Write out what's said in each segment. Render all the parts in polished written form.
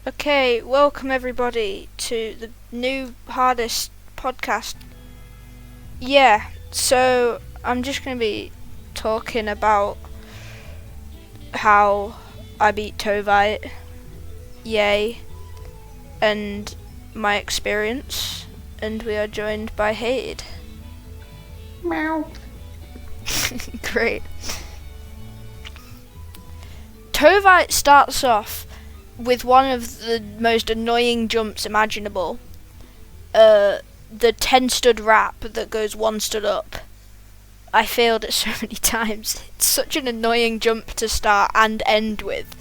Okay, welcome everybody to the new hardest podcast. Yeah, so I'm just going to be talking about how I beat ToVITE, yay, and my experience, and we are joined by Haid. Meow. Great. ToVITE starts off with one of the most annoying jumps imaginable. The 10 stud wrap that goes 1 stud up. I failed it so many times. It's such an annoying jump to start and end with,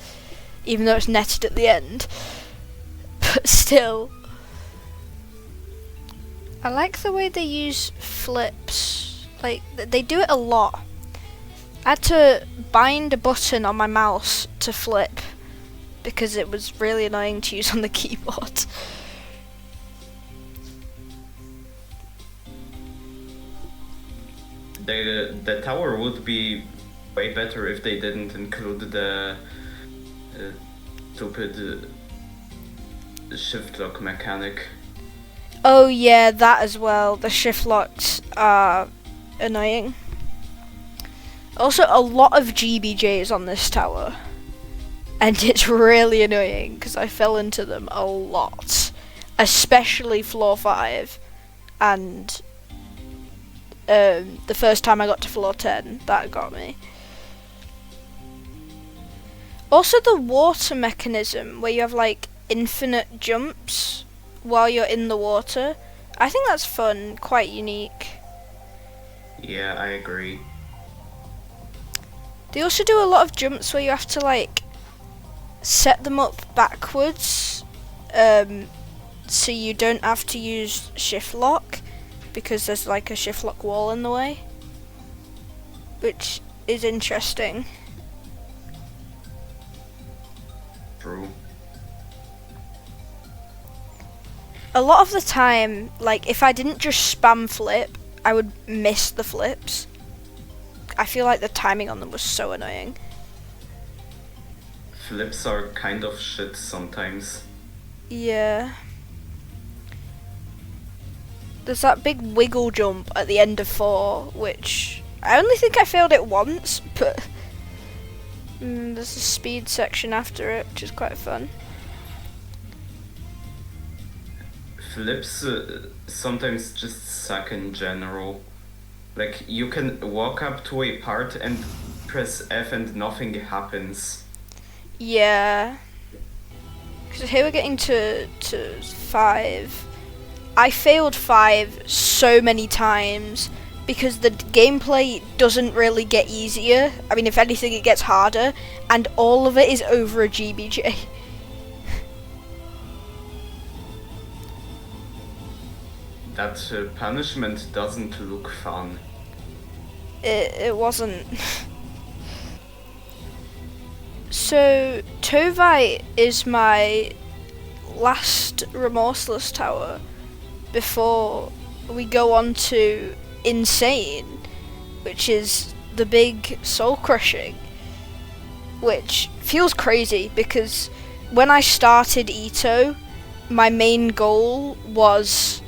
even though it's netted at the end. But still. I like the way they use flips. Like, they do it a lot. I had to bind a button on my mouse to flip because it was really annoying to use on the keyboard. The tower would be way better if they didn't include the stupid shift lock mechanic. Oh yeah, that as well. The shift locks are annoying. Also, a lot of GBJs on this tower. And it's really annoying because I fell into them a lot. Especially floor 5 and the first time I got to floor 10, that got me. Also the water mechanism where you have like infinite jumps while you're in the water. I think that's fun, quite unique. Yeah, I agree. They also do a lot of jumps where you have to like set them up backwards so you don't have to use shift lock because there's like a shift lock wall in the way, which is interesting. True. A lot of the time, like if I didn't just spam flip, I would miss the flips. I feel like the timing on them was so annoying. Flips are kind of shit sometimes. Yeah. There's that big wiggle jump at the end of 4, which I only think I failed it once, but there's a speed section after it, which is quite fun. Flips sometimes just suck in general. Like, you can walk up to a part and press F and nothing happens. Yeah. Because here we're getting to 5. I failed 5 so many times because the gameplay doesn't really get easier. I mean, if anything, it gets harder, and all of it is over a GBJ. That punishment doesn't look fun. It wasn't. So, ToVITE is my last Remorseless tower before we go on to Insane, which is the big soul crushing, which feels crazy because when I started Ito, my main goal was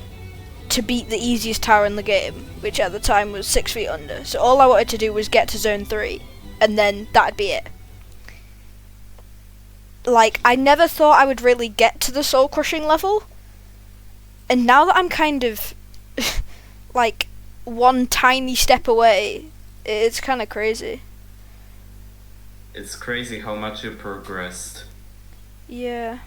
to beat the easiest tower in the game, which at the time was 6 feet under. So all I wanted to do was get to zone 3, and then that'd be it. Like, I never thought I would really get to the soul crushing level, and now that I'm kind of like one tiny step away, it's kind of crazy. It's crazy how much you progressed. Yeah.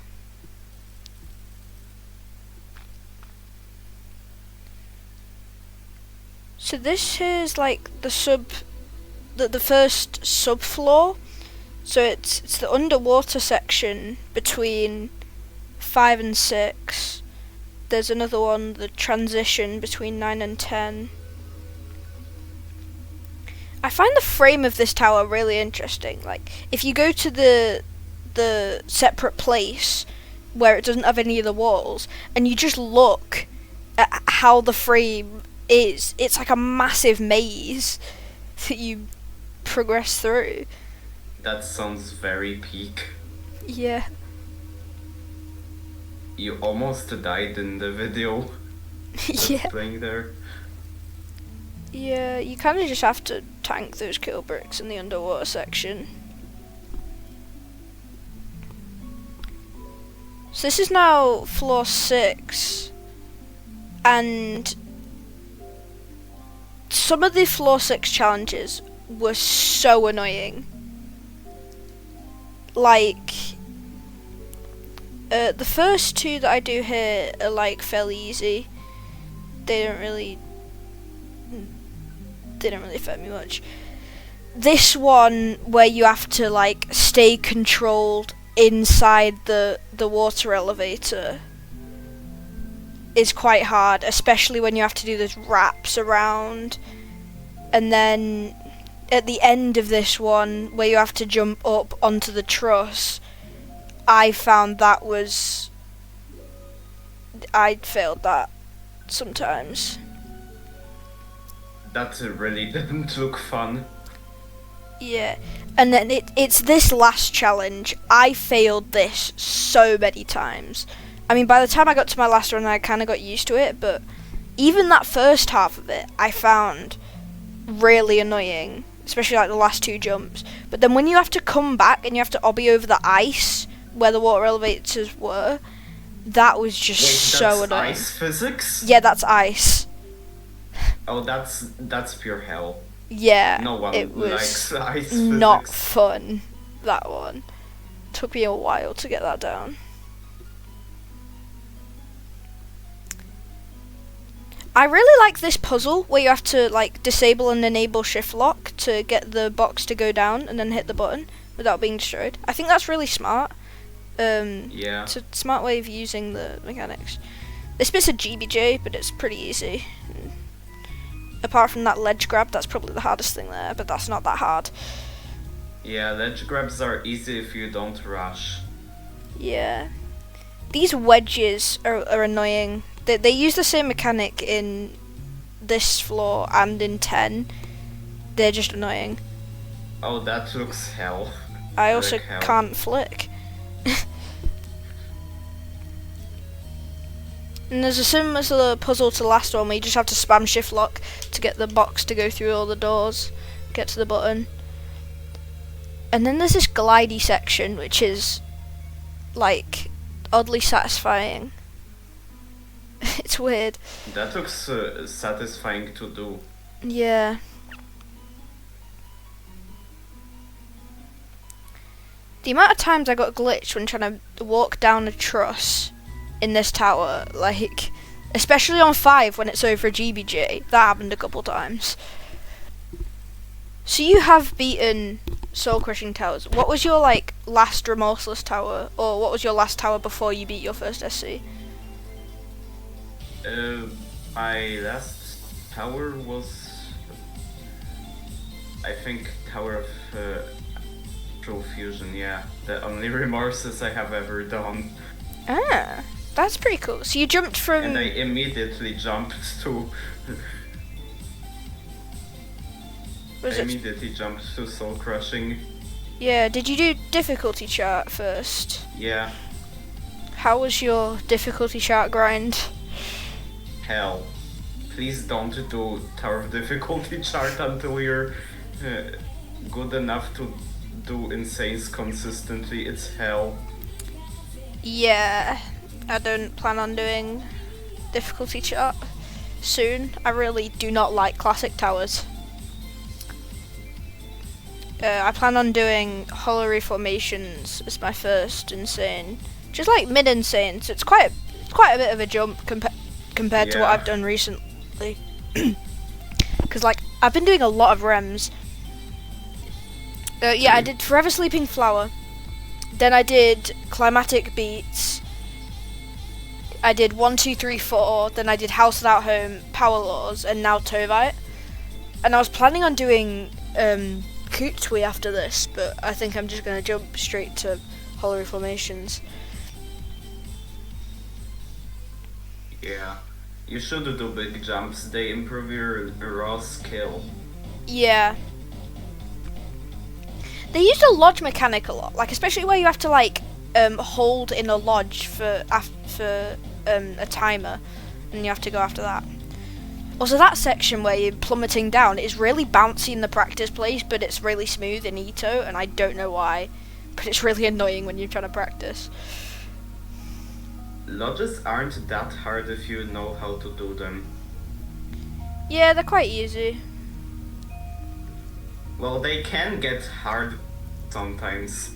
So this is like the first subfloor. So it's the underwater section between 5 and 6. There's another one, the transition between 9 and 10. I find the frame of this tower really interesting. Like, if you go to the separate place where it doesn't have any of the walls, and you just look at how the frame is, it's like a massive maze that you progress through. That sounds very peak. Yeah. you almost died in the video Yeah. playing there. Yeah, you kind of just have to tank those kill bricks in the underwater section. So this is now floor 6, and some of the floor 6 challenges were so annoying. Like, the first 2 that I do here are like fairly easy. They don't really affect me much. This one where you have to like stay controlled inside the water elevator is quite hard, especially when you have to do those wraps around. And then at the end of this one where you have to jump up onto the truss, I found that I failed that sometimes. That really didn't look fun. Yeah, and then it's this last challenge. I failed this so many times. I mean, by the time I got to my last run, I kind of got used to it, but even that first half of it, I found really annoying, especially like the last 2 jumps. But then when you have to come back and you have to obby over the ice where the water elevators were, that was just so annoying. Ice physics? Yeah, that's ice. Oh, that's pure hell. Yeah, No one it was likes ice not physics. fun, that one. Took me a while to get that down. I really like this puzzle where you have to like disable and enable shift lock to get the box to go down and then hit the button without being destroyed. I think that's really smart. Yeah. It's a smart way of using the mechanics. This bit's a GBJ, but it's pretty easy. Apart from that ledge grab, that's probably the hardest thing there, but that's not that hard. Yeah, ledge grabs are easy if you don't rush. Yeah. These wedges are annoying. They use the same mechanic in this floor and in 10. They're just annoying. Oh, that looks hell. I also Like hell. can't flick. And there's a similar puzzle to the last one where you just have to spam shift lock to get the box to go through all the doors, get to the button. And then there's this glidey section which is like oddly satisfying. It's weird. That looks satisfying to do. Yeah. The amount of times I got glitched when trying to walk down a truss in this tower, like, especially on 5 when it's over a GBJ, that happened a couple times. So you have beaten soul crushing towers. What was your like last remorseless tower, or what was your last tower before you beat your first SC? My last tower was, I think, Tower of True Fusion. Yeah, the only remorses I have ever done. Ah, that's pretty cool. So you jumped from... And I immediately jumped to... immediately jumped to Soul Crushing. Yeah, did you do difficulty chart first? Yeah. How was your difficulty chart grind? Hell. Please don't do Tower of Difficulty chart until you're good enough to do Insanes consistently. It's hell. Yeah, I don't plan on doing difficulty chart soon. I really do not like classic towers. I plan on doing Hollow Reformations as my first insane, just like mid insane. So it's quite a bit of a jump compared to what I've done recently. Because like I've been doing a lot of rems. Yeah, I did Forever Sleeping Flower. Then I did Climatic Beats. I did 1, 2, 3, 4. Then I did House Without Home, Power Laws, and now ToVITE. And I was planning on doing Kutui after this, but I think I'm just gonna jump straight to Hollow Reformations. Yeah, you should do big jumps. They improve your raw skill. Yeah. They used a lodge mechanic a lot, like especially where you have to like hold in a lodge for a timer, and you have to go after that. Also, that section where you're plummeting down is really bouncy in the practice place, but it's really smooth in Ito, and I don't know why, but it's really annoying when you're trying to practice. Lodges aren't that hard if you know how to do them. Yeah, they're quite easy. Well, they can get hard sometimes.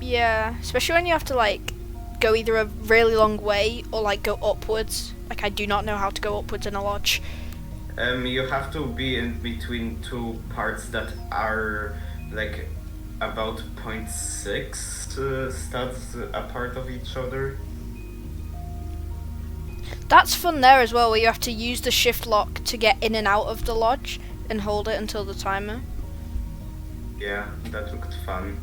Yeah, especially when you have to like go either a really long way or like go upwards. Like I do not know how to go upwards in a lodge. You have to be in between two parts that are like about 0.6 stats apart of each other. That's fun there as well, where you have to use the shift lock to get in and out of the lodge and hold it until the timer. Yeah, that looked fun.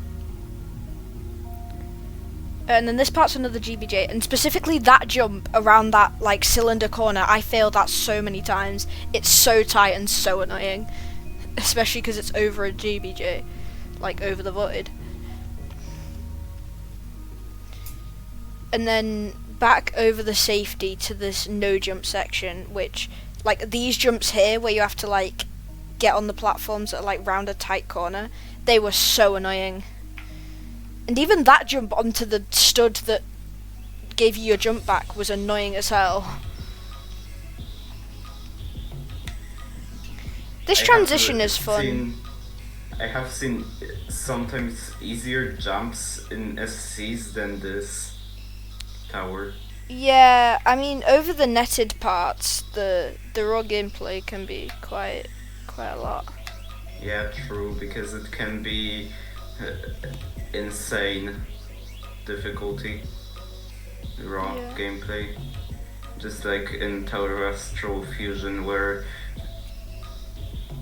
And then this part's another GBJ, and specifically that jump around that like cylinder corner, I failed that so many times. It's so tight and so annoying, especially because it's over a GBJ, like over the void. And then back over the safety to this no jump section, which like these jumps here where you have to like get on the platforms that are like round a tight corner, they were so annoying. And even that jump onto the stud that gave you your jump back was annoying as hell. This transition is fun. I have seen sometimes easier jumps in SCs than this tower. Yeah, I mean over the netted parts, the raw gameplay can be quite a lot. Yeah, true, because it can be insane difficulty, raw gameplay, just like in Tower Astral Fusion, where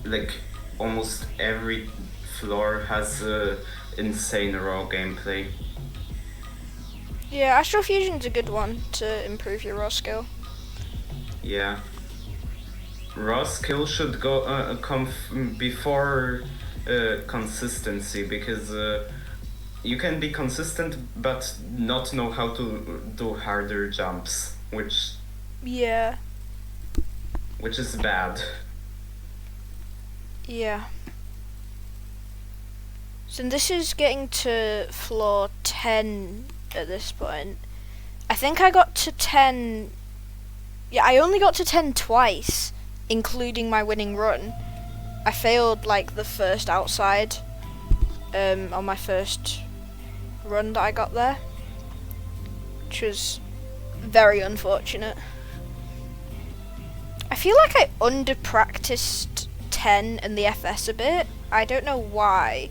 like almost every floor has insane raw gameplay. Yeah, Astral Fusion's a good one to improve your raw skill. Yeah, raw skill should come before consistency, because you can be consistent but not know how to do harder jumps, which is bad. Yeah. So this is getting to floor 10 at this point. I think I got to 10. Yeah, I only got to 10 twice, including my winning run. I failed like the first outside on my first run that I got there, which was very unfortunate. I feel like I under practiced 10 and the FS a bit. I don't know why.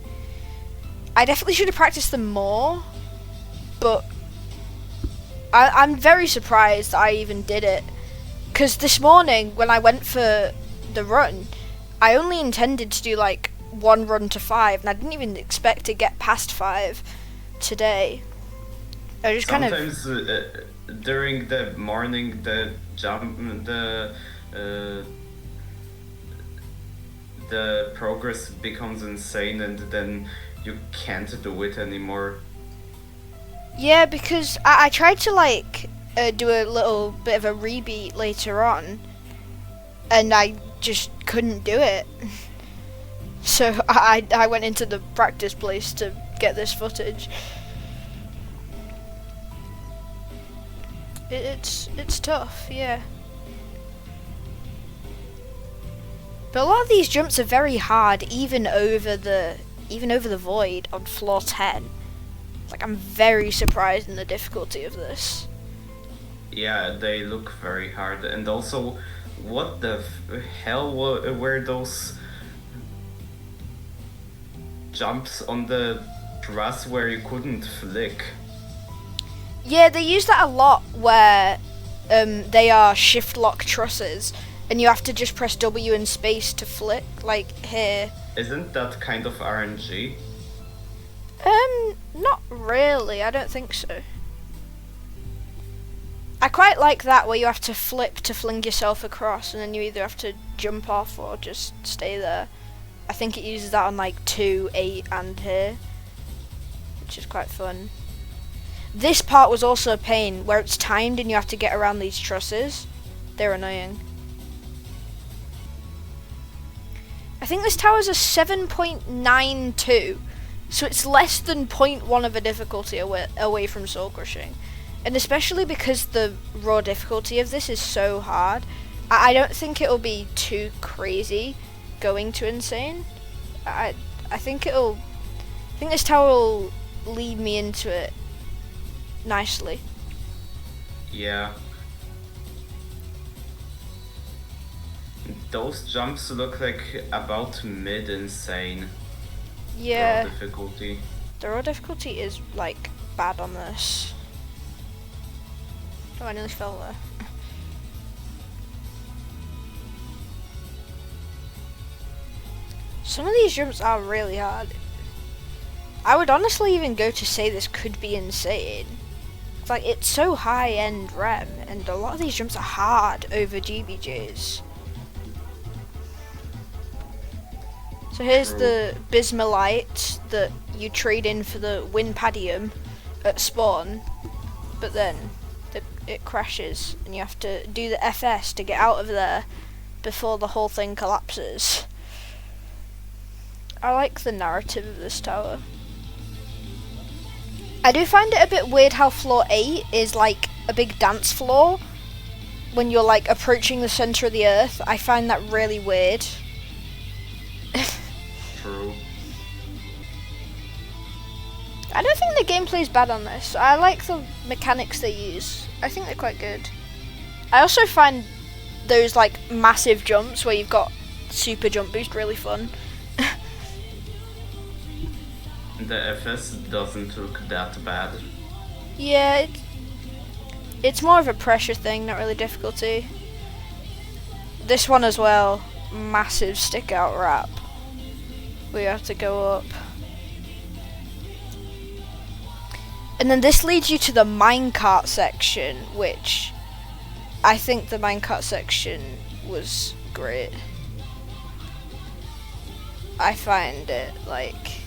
I definitely should have practiced them more, but I'm very surprised that I even did it, because this morning when I went for the run, I only intended to do like one run to 5, and I didn't even expect to get past 5 today. I just sometimes during the morning the progress becomes insane, and then you can't do it anymore. Yeah, because I tried to like do a little bit of a rebeat later on, and I just couldn't do it. So I went into the practice place to get this footage. It's tough, yeah. But a lot of these jumps are very hard, even over the void on floor 10. Like, I'm very surprised in the difficulty of this. Yeah, they look very hard, and also, what the hell were those jumps on the grass where you couldn't flick? Yeah, they use that a lot where they are shift lock trusses, and you have to just press W and space to flick, like here. Isn't that kind of RNG? Not really, I don't think so. I quite like that where you have to flip to fling yourself across, and then you either have to jump off or just stay there. I think it uses that on like 2, 8 and here, which is quite fun. This part was also a pain, where it's timed and you have to get around these trusses. They're annoying. I think this tower's a 7.92, so it's less than 0.1 of a difficulty away from soul crushing. And especially because the raw difficulty of this is so hard, I don't think it'll be too crazy going to insane. I think this tower will lead me into it nicely. Yeah. Those jumps look like about mid-insane. Yeah. Raw difficulty. The raw difficulty is like bad on this. Oh, I nearly fell there. Some of these jumps are really hard. I would honestly even go to say this could be insane. It's like, it's so high-end REM, and a lot of these jumps are hard over GBJs. So here's the Bismolite that you trade in for the Winpadium at spawn, but then it crashes and you have to do the FS to get out of there before the whole thing collapses. I like the narrative of this tower. I do find it a bit weird how floor 8 is like a big dance floor when you're like approaching the center of the earth. I find that really weird. True. I don't think the gameplay's bad on this. I like the mechanics they use. I think they're quite good. I also find those like massive jumps where you've got super jump boost really fun. The FS doesn't look that bad. Yeah, it's more of a pressure thing, not really difficulty. This one as well, massive stick out wrap. We have to go up. And then this leads you to the minecart section, which I think the minecart section was great. I find it like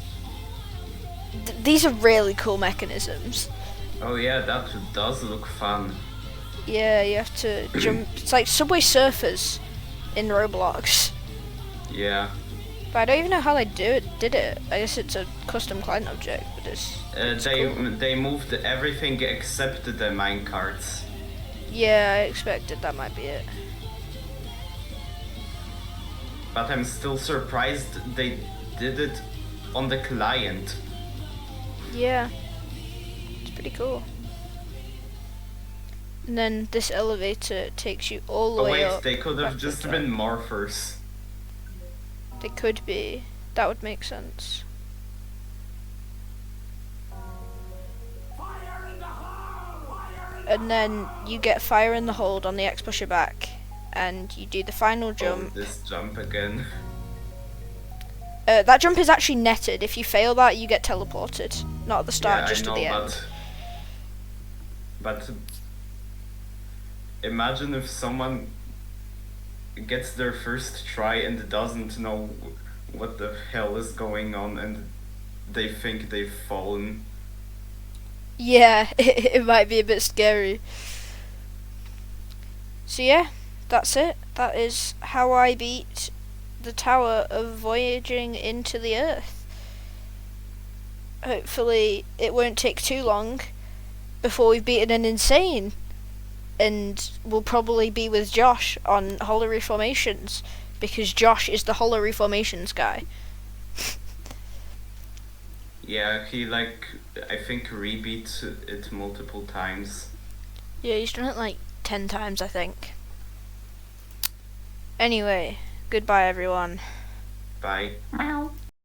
these are really cool mechanisms. Oh yeah, that does look fun. Yeah, you have to jump. It's like Subway Surfers in Roblox. Yeah. But I don't even know how they did it. I guess it's a custom client object, but it's cool. They moved everything except the minecarts. Yeah, I expected that might be it. But I'm still surprised they did it on the client. Yeah, it's pretty cool. And then this elevator takes you all the way up. They could have just been morphers. They could be. That would make sense. And then you get fire in the hold on the X pusher back, and you do the final jump. Oh, this jump again. That jump is actually netted. If you fail that, you get teleported. Not at the start, just at the end. But imagine if someone gets their first try and doesn't know what the hell is going on and they think they've fallen. Yeah, it might be a bit scary. So yeah, that's it. That is how I beat the tower of voyaging into the earth. Hopefully it won't take too long before we've beaten an insane, and we'll probably be with Josh on Hollow Reformations, because Josh is the Hollow Reformations guy. Yeah, he I think rebeats it multiple times. Yeah, he's done it like 10 times, I think. Anyway, goodbye everyone. Bye. Meow.